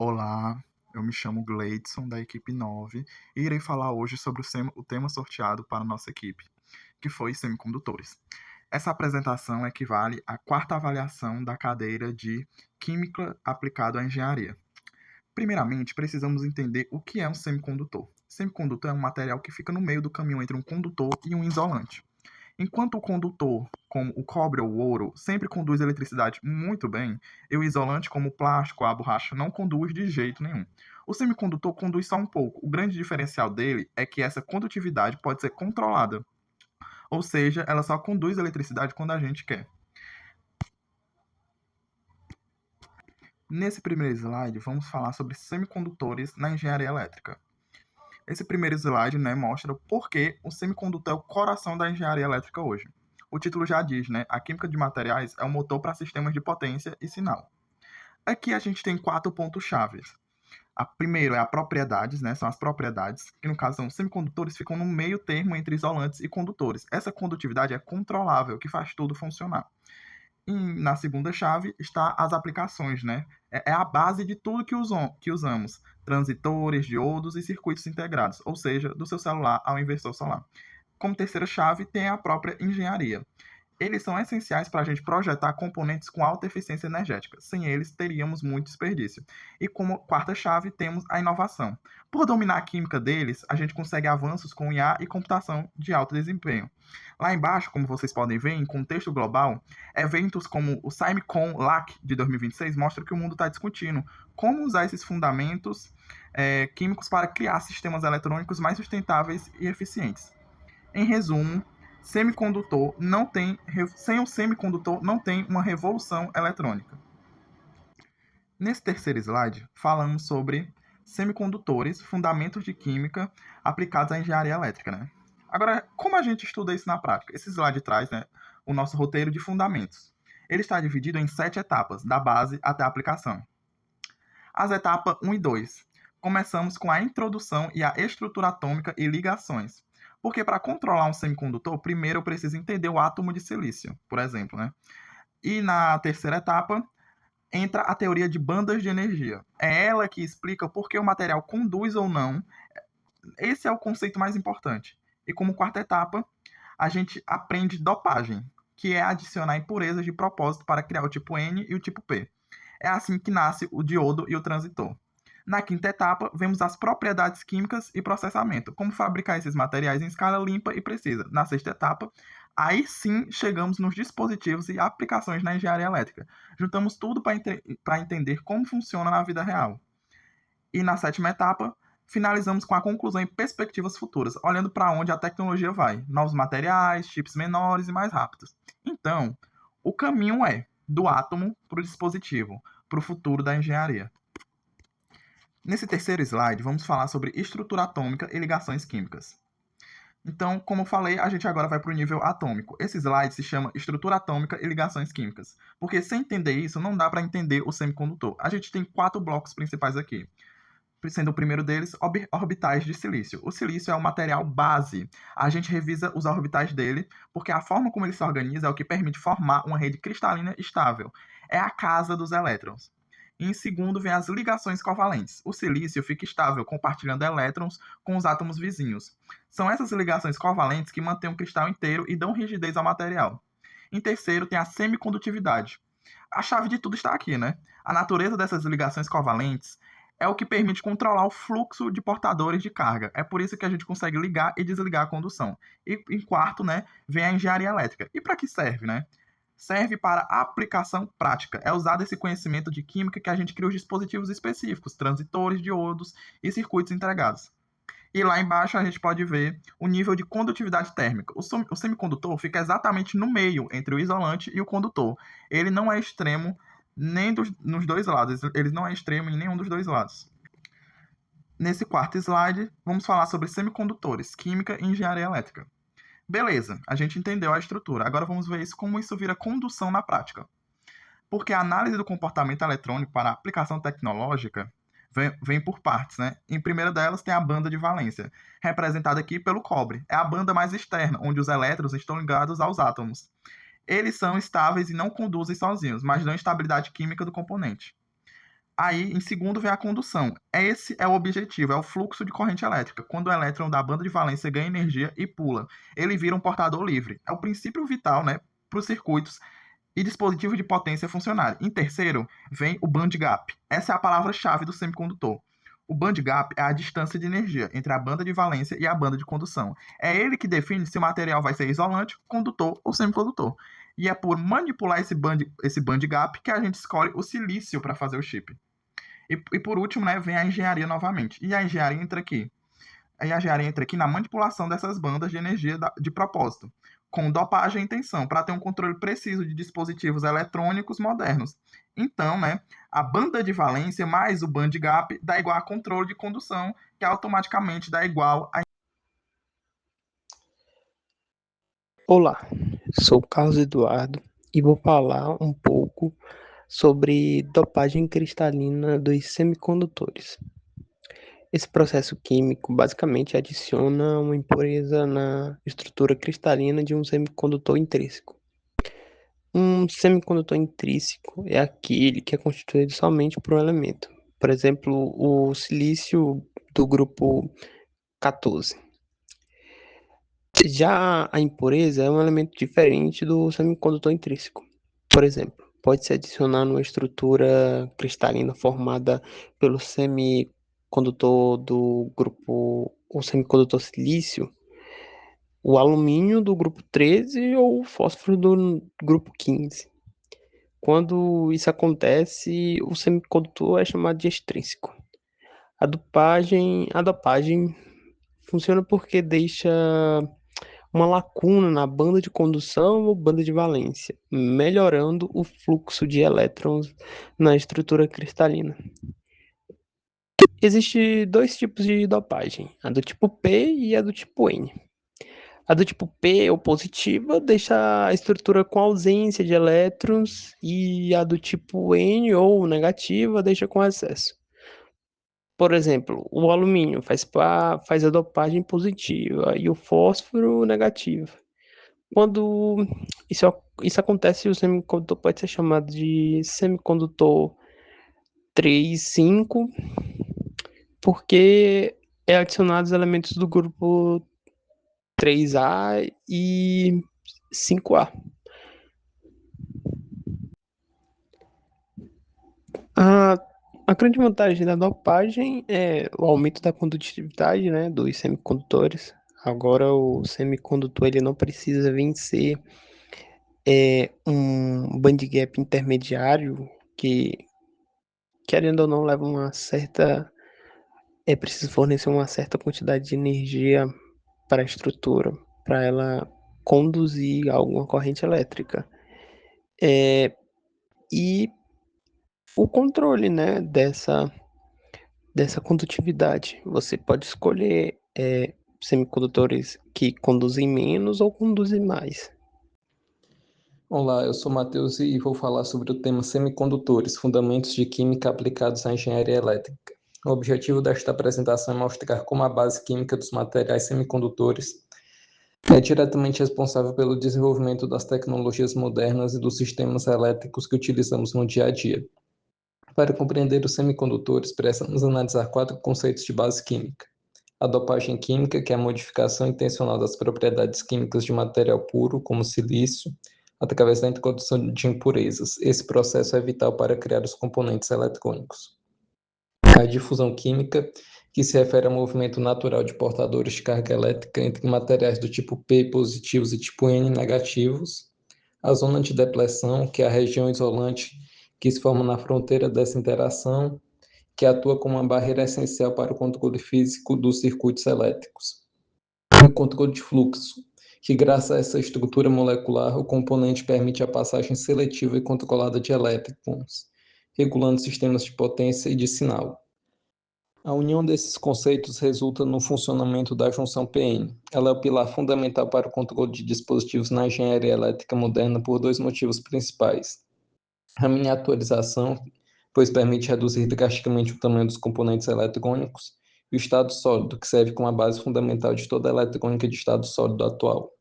Olá, eu me chamo Gleidson, da equipe 9, e irei falar hoje sobre o tema sorteado para a nossa equipe, que foi semicondutores. Essa apresentação equivale à quarta avaliação da cadeira de Química aplicado à Engenharia. Primeiramente, precisamos entender o que é um semicondutor. Semicondutor é um material que fica no meio do caminho entre um condutor e um isolante. Enquanto o condutor, como o cobre ou o ouro, sempre conduz eletricidade muito bem, e o isolante, como o plástico ou a borracha, não conduz de jeito nenhum. O semicondutor conduz só um pouco. O grande diferencial dele é que essa condutividade pode ser controlada, ou seja, ela só conduz eletricidade quando a gente quer. Nesse primeiro slide, vamos falar sobre semicondutores na engenharia elétrica. Esse primeiro slide, mostra por que o semicondutor é o coração da engenharia elétrica hoje. O título já diz, a química de materiais é o motor para sistemas de potência e sinal. Aqui a gente tem 4 pontos-chave. A primeiro é a propriedades, são as propriedades, que no caso são semicondutores, ficam no meio termo entre isolantes e condutores. Essa condutividade é controlável, que faz tudo funcionar. E na segunda chave está as aplicações, É a base de tudo que usamos. Transitores, diodos e circuitos integrados, ou seja, do seu celular ao inversor solar. Como terceira chave, tem a própria engenharia. Eles são essenciais para a gente projetar componentes com alta eficiência energética. Sem eles, teríamos muito desperdício. E como quarta chave, temos a inovação. Por dominar a química deles, a gente consegue avanços com IA e computação de alto desempenho. Lá embaixo, como vocês podem ver, em contexto global, eventos como o SIMCON LAC de 2026 mostram que o mundo está discutindo como usar esses fundamentos químicos para criar sistemas eletrônicos mais sustentáveis e eficientes. Em resumo, sem o semicondutor não tem uma revolução eletrônica. Nesse terceiro slide, falamos sobre semicondutores, fundamentos de química aplicados à engenharia elétrica. Agora, como a gente estuda isso na prática? Esse slide traz o nosso roteiro de fundamentos. Ele está dividido em 7 etapas, da base até a aplicação. As etapas 1 e 2. Começamos com a introdução e a estrutura atômica e ligações. Porque para controlar um semicondutor, primeiro eu preciso entender o átomo de silício, por exemplo. E na terceira etapa, entra a teoria de bandas de energia. É ela que explica por que o material conduz ou não. Esse é o conceito mais importante. E como quarta etapa, a gente aprende dopagem, que é adicionar impurezas de propósito para criar o tipo N e o tipo P. É assim que nasce o diodo e o transitor. Na quinta etapa, vemos as propriedades químicas e processamento, como fabricar esses materiais em escala limpa e precisa. Na sexta etapa, aí sim chegamos nos dispositivos e aplicações na engenharia elétrica. Juntamos tudo para entender como funciona na vida real. E na sétima etapa, finalizamos com a conclusão e perspectivas futuras, olhando para onde a tecnologia vai. Novos materiais, chips menores e mais rápidos. Então, o caminho é do átomo para o dispositivo, para o futuro da engenharia. Nesse terceiro slide, vamos falar sobre estrutura atômica e ligações químicas. Então, como eu falei, a gente agora vai para o nível atômico. Esse slide se chama estrutura atômica e ligações químicas, porque sem entender isso, não dá para entender o semicondutor. A gente tem 4 blocos principais aqui, sendo o primeiro deles orbitais de silício. O silício é o material base. A gente revisa os orbitais dele, porque a forma como ele se organiza é o que permite formar uma rede cristalina estável. É a casa dos elétrons. E em segundo, vem as ligações covalentes. O silício fica estável, compartilhando elétrons com os átomos vizinhos. São essas ligações covalentes que mantêm o cristal inteiro e dão rigidez ao material. Em terceiro, tem a semicondutividade. A chave de tudo está aqui, A natureza dessas ligações covalentes é o que permite controlar o fluxo de portadores de carga. É por isso que a gente consegue ligar e desligar a condução. E em quarto, vem a engenharia elétrica. E para que serve, Serve para aplicação prática. É usado esse conhecimento de química que a gente cria os dispositivos específicos, transitores, diodos e circuitos integrados. E lá embaixo a gente pode ver o nível de condutividade térmica. O semicondutor fica exatamente no meio entre o isolante e o condutor. Ele não é extremo nos dois lados. Ele não é extremo em nenhum dos dois lados. Nesse quarto slide, vamos falar sobre semicondutores, química e engenharia elétrica. Beleza, a gente entendeu a estrutura. Agora vamos ver como isso vira condução na prática. Porque a análise do comportamento eletrônico para a aplicação tecnológica vem por partes, Em primeira delas tem a banda de valência, representada aqui pelo cobre. É a banda mais externa, onde os elétrons estão ligados aos átomos. Eles são estáveis e não conduzem sozinhos, mas dão estabilidade química do componente. Aí, em segundo, vem a condução. Esse é o objetivo, é o fluxo de corrente elétrica. Quando o elétron da banda de valência ganha energia e pula, ele vira um portador livre. É o princípio vital, né, para os circuitos e dispositivos de potência funcionarem. Em terceiro, vem o band gap. Essa é a palavra-chave do semicondutor. O band gap é a distância de energia entre a banda de valência e a banda de condução. É ele que define se o material vai ser isolante, condutor ou semicondutor. E é por manipular esse band gap que a gente escolhe o silício para fazer o chip. E por último, né, vem a engenharia novamente. E a engenharia entra aqui. A engenharia entra aqui na manipulação dessas bandas de energia de propósito, com dopagem e tensão, para ter um controle preciso de dispositivos eletrônicos modernos. Então, né, a banda de valência mais o band gap dá igual a controle de condução, que automaticamente dá igual a... Olá, sou Carlos Eduardo e vou falar um pouco sobre dopagem cristalina dos semicondutores. Esse processo químico basicamente adiciona uma impureza na estrutura cristalina de um semicondutor intrínseco. Um semicondutor intrínseco é aquele que é constituído somente por um elemento, por exemplo, o silício do grupo 14. Já a impureza é um elemento diferente do semicondutor intrínseco. Por exemplo, pode-se adicionar uma estrutura cristalina formada pelo semicondutor do grupo, o semicondutor silício, o alumínio do grupo 13 ou o fósforo do grupo 15. Quando isso acontece, o semicondutor é chamado de extrínseco. A dopagem funciona porque deixa uma lacuna na banda de condução ou banda de valência, melhorando o fluxo de elétrons na estrutura cristalina. Existem dois tipos de dopagem, a do tipo P e a do tipo N. A do tipo P, ou positiva, deixa a estrutura com ausência de elétrons, e a do tipo N, ou negativa, deixa com excesso. Por exemplo, o alumínio faz a dopagem positiva e o fósforo negativa. Quando isso acontece, o semicondutor pode ser chamado de semicondutor 3,5, porque é adicionado os elementos do grupo 3A e 5A. A, a grande vantagem da dopagem é o aumento da condutividade, né, dos semicondutores. Agora o semicondutor ele não precisa vencer um band gap intermediário que, querendo ou não, leva uma certa. É preciso fornecer uma certa quantidade de energia para a estrutura, para ela conduzir alguma corrente elétrica. E o controle, né, dessa condutividade. Você pode escolher semicondutores que conduzem menos ou conduzem mais. Olá, eu sou Matheus e vou falar sobre o tema semicondutores, fundamentos de química aplicados à engenharia elétrica. O objetivo desta apresentação é mostrar como a base química dos materiais semicondutores é diretamente responsável pelo desenvolvimento das tecnologias modernas e dos sistemas elétricos que utilizamos no dia a dia. Para compreender os semicondutores, precisamos analisar 4 conceitos de base química. A dopagem química, que é a modificação intencional das propriedades químicas de material puro, como silício, através da introdução de impurezas. Esse processo é vital para criar os componentes eletrônicos. A difusão química, que se refere ao movimento natural de portadores de carga elétrica entre materiais do tipo P positivos e tipo N negativos. A zona de depleção, que é a região isolante que se forma na fronteira dessa interação, que atua como uma barreira essencial para o controle físico dos circuitos elétricos. E o controle de fluxo, que graças a essa estrutura molecular, o componente permite a passagem seletiva e controlada de elétrons, regulando sistemas de potência e de sinal. A união desses conceitos resulta no funcionamento da junção PN. Ela é o pilar fundamental para o controle de dispositivos na engenharia elétrica moderna por 2 motivos principais. A miniaturização, pois permite reduzir drasticamente o tamanho dos componentes eletrônicos, e o estado sólido, que serve como a base fundamental de toda a eletrônica de estado sólido atual.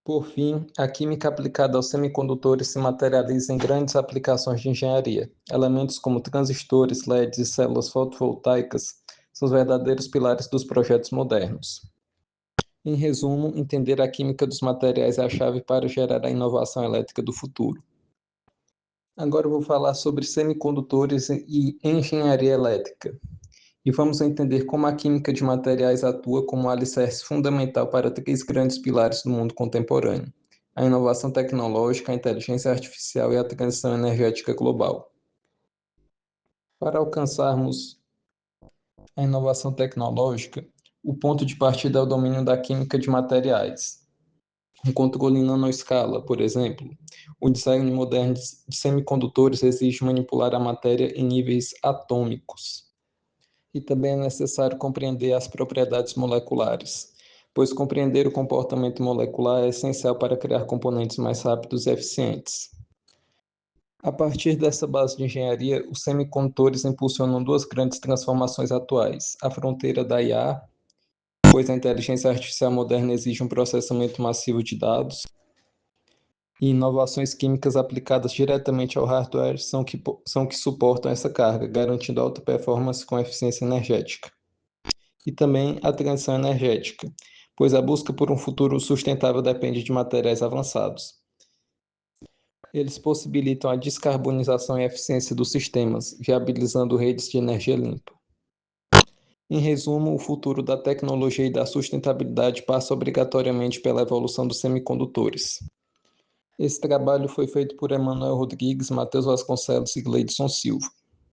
Por fim, a química aplicada aos semicondutores se materializa em grandes aplicações de engenharia. Elementos como transistores, LEDs e células fotovoltaicas são os verdadeiros pilares dos projetos modernos. Em resumo, entender a química dos materiais é a chave para gerar a inovação elétrica do futuro. Agora eu vou falar sobre semicondutores e engenharia elétrica. E vamos entender como a química de materiais atua como um alicerce fundamental para três grandes pilares do mundo contemporâneo: a inovação tecnológica, a inteligência artificial e a transição energética global. Para alcançarmos a inovação tecnológica, o ponto de partida é o domínio da química de materiais. Um controle em nanoescala, por exemplo. O design moderno de semicondutores exige manipular a matéria em níveis atômicos. E também é necessário compreender as propriedades moleculares, pois compreender o comportamento molecular é essencial para criar componentes mais rápidos e eficientes. A partir dessa base de engenharia, os semicondutores impulsionam duas grandes transformações atuais: a fronteira da IA, pois a inteligência artificial moderna exige um processamento massivo de dados, e inovações químicas aplicadas diretamente ao hardware são que suportam essa carga, garantindo alta performance com eficiência energética. E também a transição energética, pois a busca por um futuro sustentável depende de materiais avançados. Eles possibilitam a descarbonização e eficiência dos sistemas, viabilizando redes de energia limpa. Em resumo, o futuro da tecnologia e da sustentabilidade passa obrigatoriamente pela evolução dos semicondutores. Esse trabalho foi feito por Emanuel Rodrigues, Matheus Vasconcelos e Gleidson Silva.